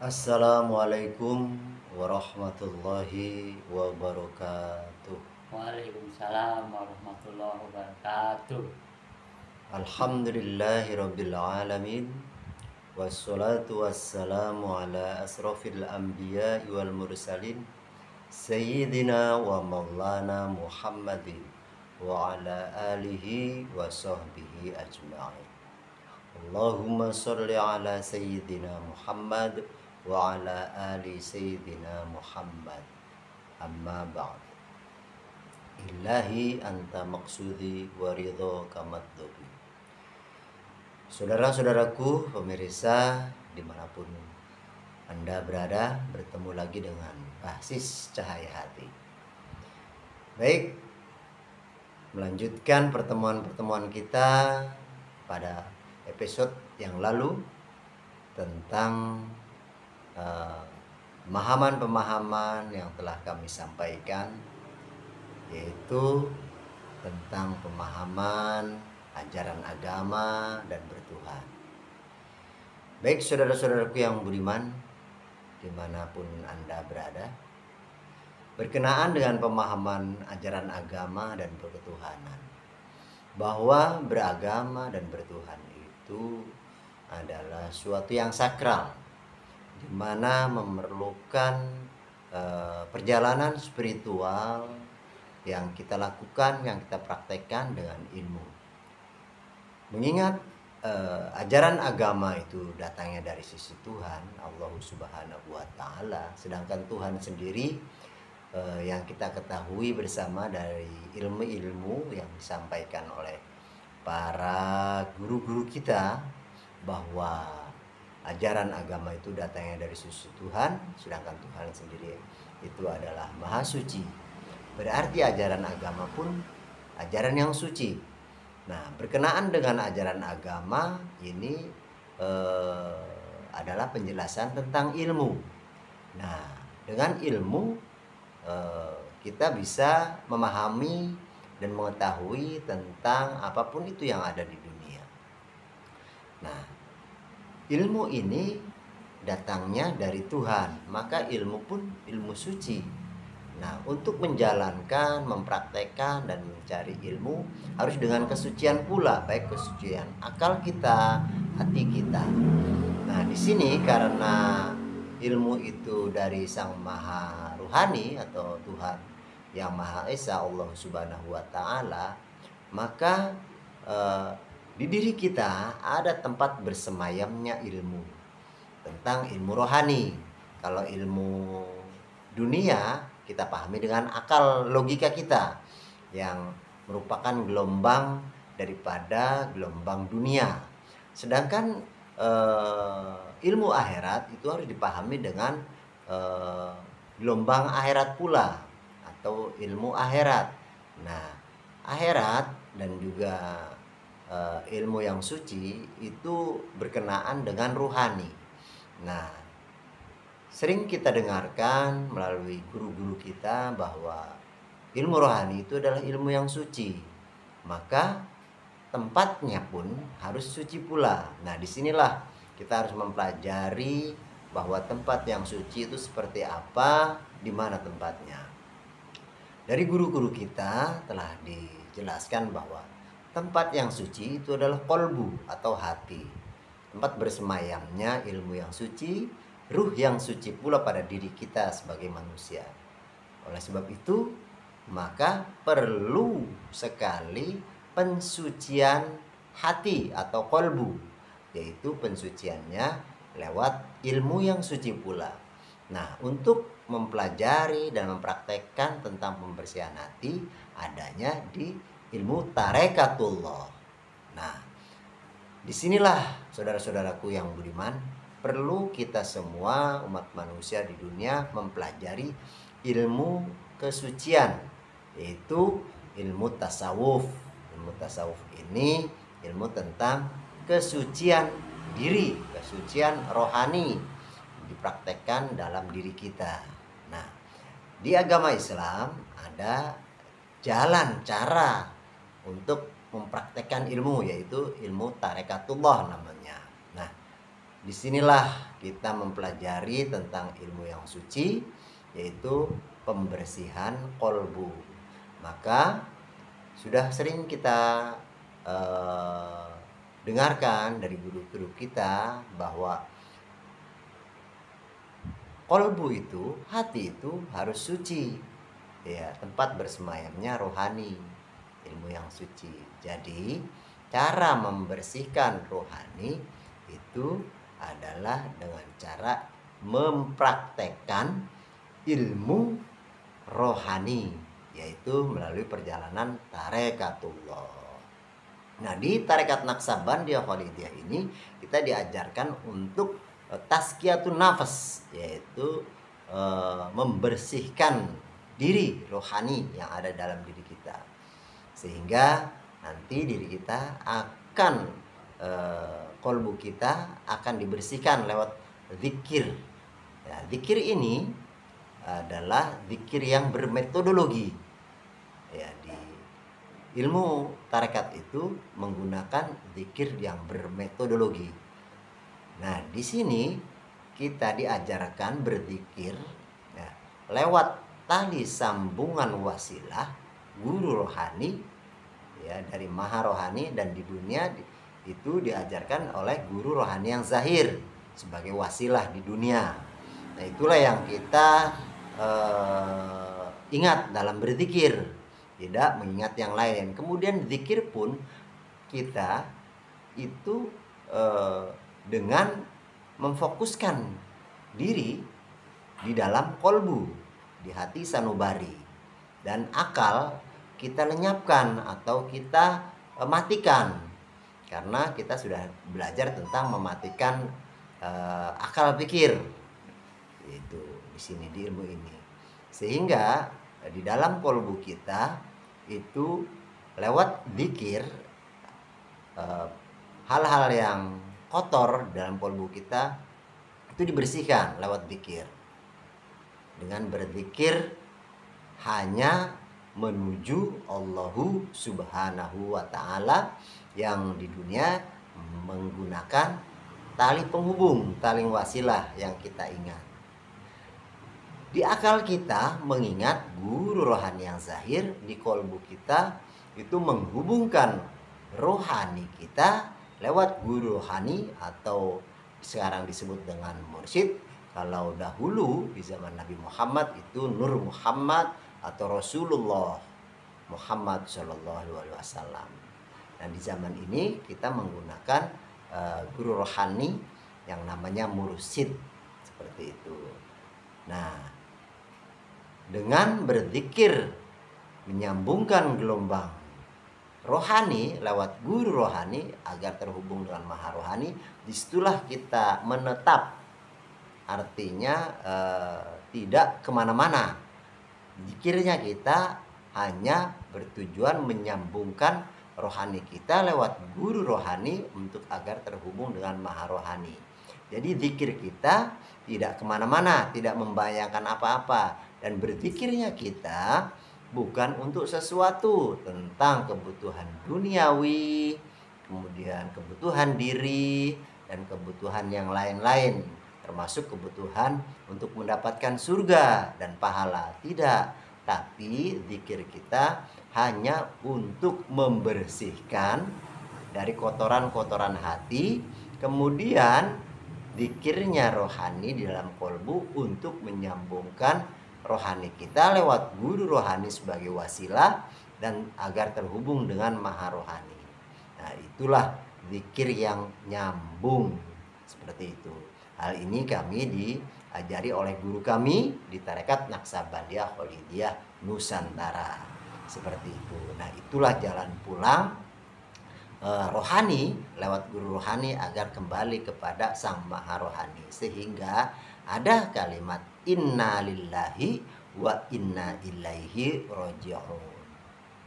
Assalamualaikum warahmatullahi wabarakatuh. Waalaikumsalam warahmatullahi wabarakatuh. Alhamdulillahi rabbil alamin. Wassalatu wassalamu ala asrafil anbiya wal mursalin Sayyidina wa maulana Muhammadin wa ala alihi wa sahbihi ajma'in. Allahumma sholli ala Sayyidina Muhammad wa ala ali Sayyidina Muhammad. Amma ba'd. Ilahi anta maksudi wa ridho kamadzubi. Saudara-saudaraku pemirsa dimanapun Anda berada, bertemu lagi dengan basis cahaya hati. Baik, melanjutkan pertemuan-pertemuan kita pada episode yang lalu tentang pemahaman-pemahaman yang telah kami sampaikan, yaitu tentang pemahaman ajaran agama dan bertuhan. Baik saudara-saudaraku yang budiman, dimanapun Anda berada, berkenaan dengan pemahaman ajaran agama dan berketuhanan, bahwa beragama dan bertuhan itu adalah suatu yang sakral, di mana memerlukan perjalanan spiritual yang kita lakukan, yang kita praktekkan dengan ilmu. Mengingat ajaran agama itu datangnya dari sisi Tuhan, Allah Subhanahu wa Ta'ala, sedangkan Tuhan sendiri yang kita ketahui bersama dari ilmu-ilmu yang disampaikan oleh para guru-guru kita, bahwa ajaran agama itu datangnya dari sisi Tuhan, sedangkan Tuhan sendiri itu adalah maha suci. Berarti ajaran agama pun ajaran yang suci. Nah, berkenaan dengan ajaran agama ini adalah penjelasan tentang ilmu. Nah, dengan ilmu kita bisa memahami dan mengetahui tentang apapun itu yang ada di dunia. Nah, ilmu ini datangnya dari Tuhan, maka ilmu pun ilmu suci. Nah, untuk menjalankan, mempraktekkan, dan mencari ilmu harus dengan kesucian pula, baik kesucian akal kita, hati kita. Nah, di sini karena ilmu itu dari Sang Maha Ruhani atau Tuhan yang Maha Esa, Allah Subhanahu wa Ta'ala, maka di diri kita ada tempat bersemayamnya ilmu tentang ilmu rohani. Kalau ilmu dunia kita pahami dengan akal logika kita yang merupakan gelombang daripada gelombang dunia. Sedangkan ilmu akhirat itu harus dipahami dengan gelombang akhirat pula, atau ilmu akhirat. Nah, akhirat dan juga ilmu yang suci itu berkenaan dengan ruhani. Nah, sering kita dengarkan melalui guru-guru kita bahwa ilmu rohani itu adalah ilmu yang suci, maka tempatnya pun harus suci pula. Nah, disinilah kita harus mempelajari bahwa tempat yang suci itu seperti apa, di mana tempatnya. Dari guru-guru kita telah dijelaskan bahwa tempat yang suci itu adalah kolbu atau hati, tempat bersemayamnya ilmu yang suci, ruh yang suci pula pada diri kita sebagai manusia. Oleh sebab itu, maka perlu sekali pensucian hati atau kolbu, yaitu pensuciannya lewat ilmu yang suci pula. Nah, untuk mempelajari dan mempraktekkan tentang pembersihan hati adanya di ilmu tarekatullah. Nah, disinilah saudara-saudaraku yang budiman, perlu kita semua umat manusia di dunia mempelajari ilmu kesucian, yaitu ilmu tasawuf. Ilmu tasawuf ini ilmu tentang kesucian diri, kesucian rohani dipraktekkan dalam diri kita. Nah, di agama Islam ada jalan cara untuk mempraktekkan ilmu, yaitu ilmu tarekatullah namanya. Nah, disinilah kita mempelajari tentang ilmu yang suci, yaitu pembersihan kolbu. Maka sudah sering kita dengarkan dari guru-guru kita bahwa kolbu itu, hati itu harus suci, ya, tempat bersemayamnya rohani, ilmu yang suci. Jadi cara membersihkan rohani itu adalah dengan cara mempraktekkan ilmu rohani, yaitu melalui perjalanan tarekatullah. Nah, di tarekat Naqsabandiyah Khalidiyah ini kita diajarkan untuk tazkiyatun nafas, yaitu membersihkan diri rohani yang ada dalam diri kita, sehingga nanti diri kita akan kolbu kita akan dibersihkan lewat zikir. Ya, zikir ini adalah zikir yang bermetodologi. Ya, di ilmu tarekat itu menggunakan zikir yang bermetodologi. Nah, di sini kita diajarkan berzikir ya, lewat tali sambungan wasilah guru rohani, ya, dari maha rohani, dan di dunia itu diajarkan oleh guru rohani yang zahir sebagai wasilah di dunia. Nah, itulah yang kita ingat dalam berzikir, tidak mengingat yang lain. Kemudian zikir pun kita itu dengan memfokuskan diri di dalam kolbu, di hati sanubari, dan akal kita lenyapkan atau kita matikan, karena kita sudah belajar tentang mematikan akal pikir, itu di sini di ilmu ini, sehingga di dalam kolbu kita itu lewat zikir hal-hal yang kotor dalam kolbu kita itu dibersihkan lewat zikir. Dengan berzikir hanya menuju Allahu Subhanahu wa Ta'ala yang di dunia menggunakan tali penghubung, tali wasilah yang kita ingat. Di akal kita mengingat guru rohani yang zahir, di kolbu kita itu menghubungkan rohani kita lewat guru rohani atau sekarang disebut dengan mursyid. Kalau dahulu di zaman Nabi Muhammad itu Nur Muhammad atau Rasulullah Muhammad Shallallahu Alaihi Wasallam. Dan di zaman ini kita menggunakan guru rohani yang namanya mursyid, seperti itu. Nah, dengan berzikir menyambungkan gelombang rohani lewat guru rohani agar terhubung dengan maha rohani, disitulah kita menetap, artinya tidak kemana-mana. Zikirnya kita hanya bertujuan menyambungkan rohani kita lewat guru rohani untuk agar terhubung dengan maha rohani. Jadi zikir kita tidak kemana-mana, tidak membayangkan apa-apa, dan berzikirnya kita bukan untuk sesuatu tentang kebutuhan duniawi, kemudian kebutuhan diri, dan kebutuhan yang lain-lain, termasuk kebutuhan untuk mendapatkan surga dan pahala. Tidak, tapi zikir kita hanya untuk membersihkan dari kotoran-kotoran hati. Kemudian zikirnya rohani di dalam kolbu untuk menyambungkan rohani kita lewat guru rohani sebagai wasilah dan agar terhubung dengan maha rohani. Nah, itulah zikir yang nyambung, seperti itu. Hal ini kami diajari oleh guru kami di tarekat Naqsabandiyah Khalidiyah Nusantara, seperti itu. Nah, itulah jalan pulang rohani lewat guru rohani agar kembali kepada sang maha rohani, sehingga ada kalimat inna lillahi wa inna ilaihi raji'un.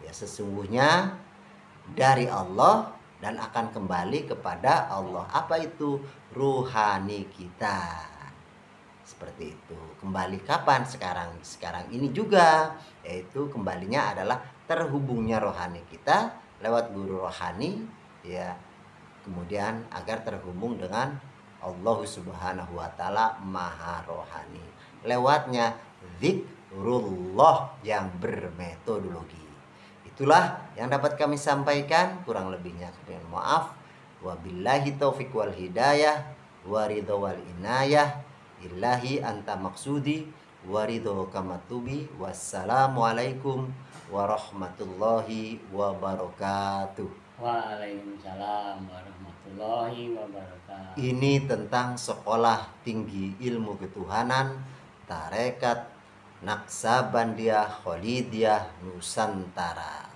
Ya, sesungguhnya dari Allah dan akan kembali kepada Allah. Apa itu? Ruhani kita. Seperti itu. Kembali kapan? Sekarang ini juga, yaitu kembalinya adalah terhubungnya rohani kita lewat guru rohani, ya. Kemudian agar terhubung dengan Allah Subhanahu wa taala maha rohani. Lewatnya zikrullah yang bermetodologi. Itulah yang dapat kami sampaikan, kurang lebihnya kami mohon maaf. Wabillahi taufiq wal hidayah waridho wal inayah. Ilahi anta maksudi waridho kamatubi. Wassalamualaikum warahmatullahi wabarakatuh. Waalaikumsalam warahmatullahi wabarakatuh. Ini tentang sekolah tinggi ilmu ketuhanan Tarekat Naksabandia Kholidiyah Nusantara.